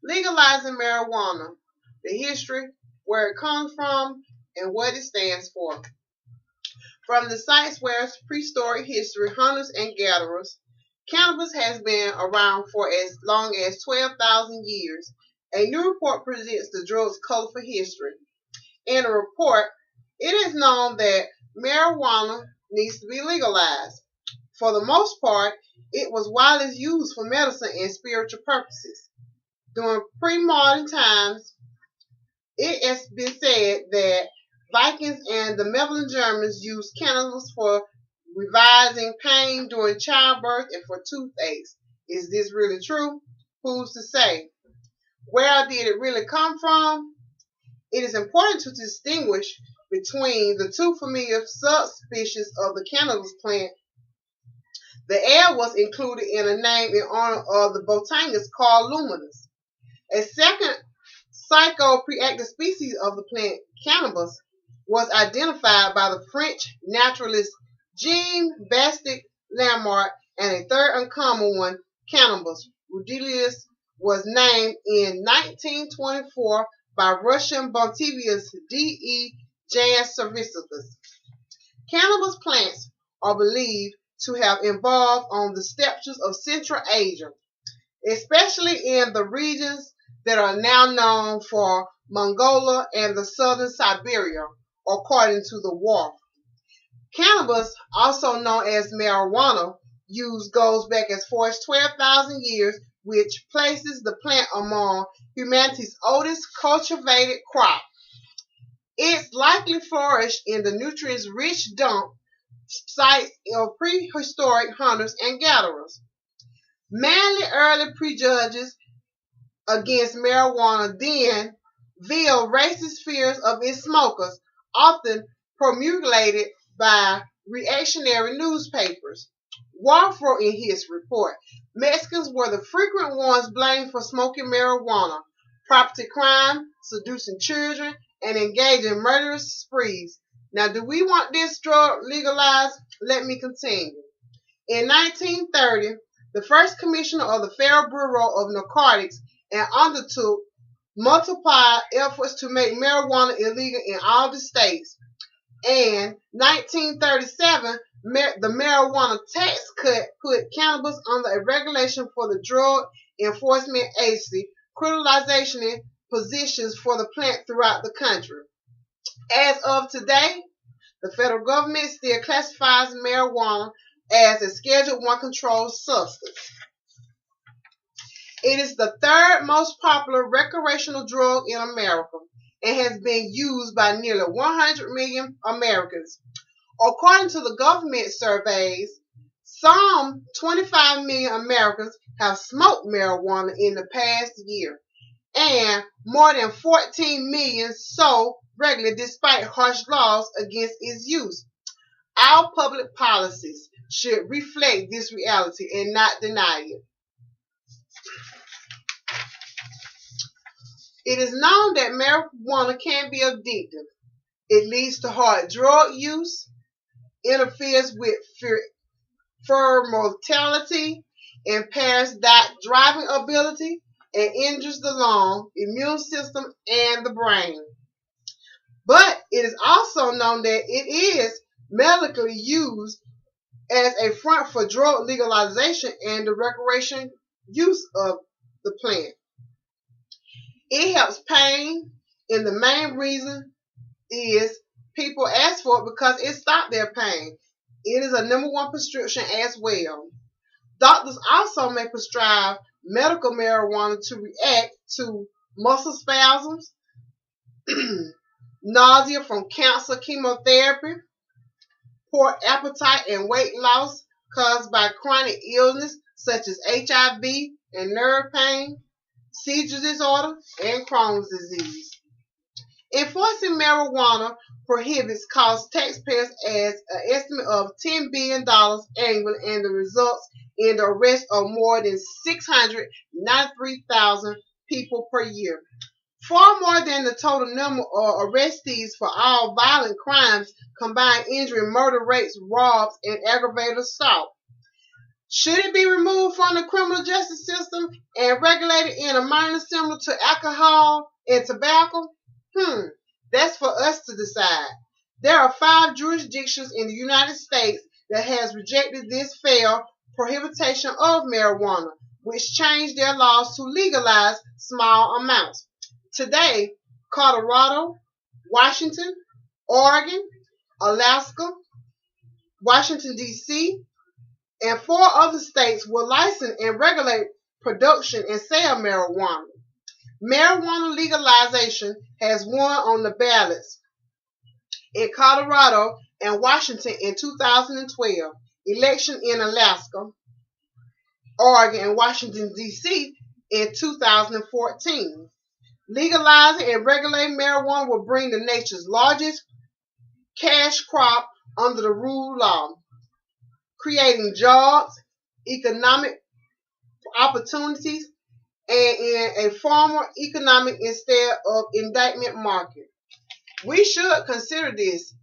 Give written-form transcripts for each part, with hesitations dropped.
Legalizing marijuana, the history, where it comes from, and what it stands for. From the sites where its prehistoric history, hunters and gatherers, cannabis has been around for as long as 12,000 years. A new report presents the drug's colorful history. In a report, it is known that marijuana needs to be legalized. For the most part, it was widely used for medicine and spiritual purposes. During pre-modern times, it has been said that Vikings and the Medieval Germans used cannabis for revising pain during childbirth and for toothaches. Is this really true? Who's to say? Where did it really come from? It is important to distinguish between the two familiar subspecies of the cannabis plant. The air was included in a name in honor of the botanist Carl Luminous. A second psychoactive species of the plant, cannabis, was identified by the French naturalist Jean-Baptiste Lamarck, and a third uncommon one, cannabis rudilis, was named in 1924 by Russian botanist D.E. Jansaviscus. Cannabis plants are believed to have evolved on the steppes of Central Asia, especially in the regions that are now known for Mongolia and the southern Siberia, according to the WARF. Cannabis, also known as marijuana, use goes back as far as 12,000 years, which places the plant among humanity's oldest cultivated crop. It's likely flourished in the nutrient-rich dump sites of prehistoric hunters and gatherers. Manly early prejudices against marijuana then veiled racist fears of its smokers, often promulgated by reactionary newspapers. Wolf wrote in his report, Mexicans were the frequent ones blamed for smoking marijuana, property crime, seducing children, and engaging in murderous sprees. Now, do we want this drug legalized? Let me continue. In 1930, the first commissioner of the Federal Bureau of Narcotics and undertook multiple efforts to make marijuana illegal in all the states. And 1937, the marijuana tax cut put cannabis under a regulation for the Drug Enforcement Agency, criminalization positions for the plant throughout the country. As of today, the federal government still classifies marijuana as a Schedule I controlled substance. It is the third most popular recreational drug in America and has been used by nearly 100 million Americans. According to the government surveys, some 25 million Americans have smoked marijuana in the past year, and more than 14 million so regularly despite harsh laws against its use. Our public policies should reflect this reality and not deny it. It is known that marijuana can be addictive. It leads to hard drug use, interferes with fetal mortality, impairs driving ability, and injures the lung, immune system, and the brain. But it is also known that it is medically used as a front for drug legalization and the recreational use of the plant. It helps pain, and the main reason is people ask for it because it stops their pain. It is a #1 prescription as well. Doctors also may prescribe medical marijuana to react to muscle spasms, nausea from cancer chemotherapy, poor appetite, and weight loss caused by chronic illness such as HIV and nerve pain, seizure disorder, and Crohn's disease. Enforcing marijuana prohibits costs taxpayers as an estimate of $10 billion annually, and the results in the arrest of more than 693,000 people per year. Far more than the total number of arrestees for all violent crimes, combined injury, murder rates, robs, and aggravated assault. Should it be removed from the criminal justice system and regulated in a manner similar to alcohol and tobacco? That's for us to decide. There are 5 jurisdictions in the United States that has rejected this failed prohibition of marijuana, which changed their laws to legalize small amounts. Today, Colorado, Washington, Oregon, Alaska, Washington, D.C., and 4 other states will license and regulate production and sale marijuana. Marijuana legalization has won on the ballots in Colorado and Washington in 2012, election in Alaska, Oregon, and Washington, D.C. in 2014. Legalizing and regulating marijuana will bring the nation's largest cash crop under the rule law, creating jobs, economic opportunities, and in a formal economic instead of indictment market. We should consider this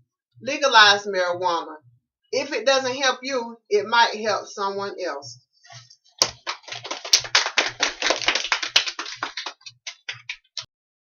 legalized marijuana. If it doesn't help you, it might help someone else.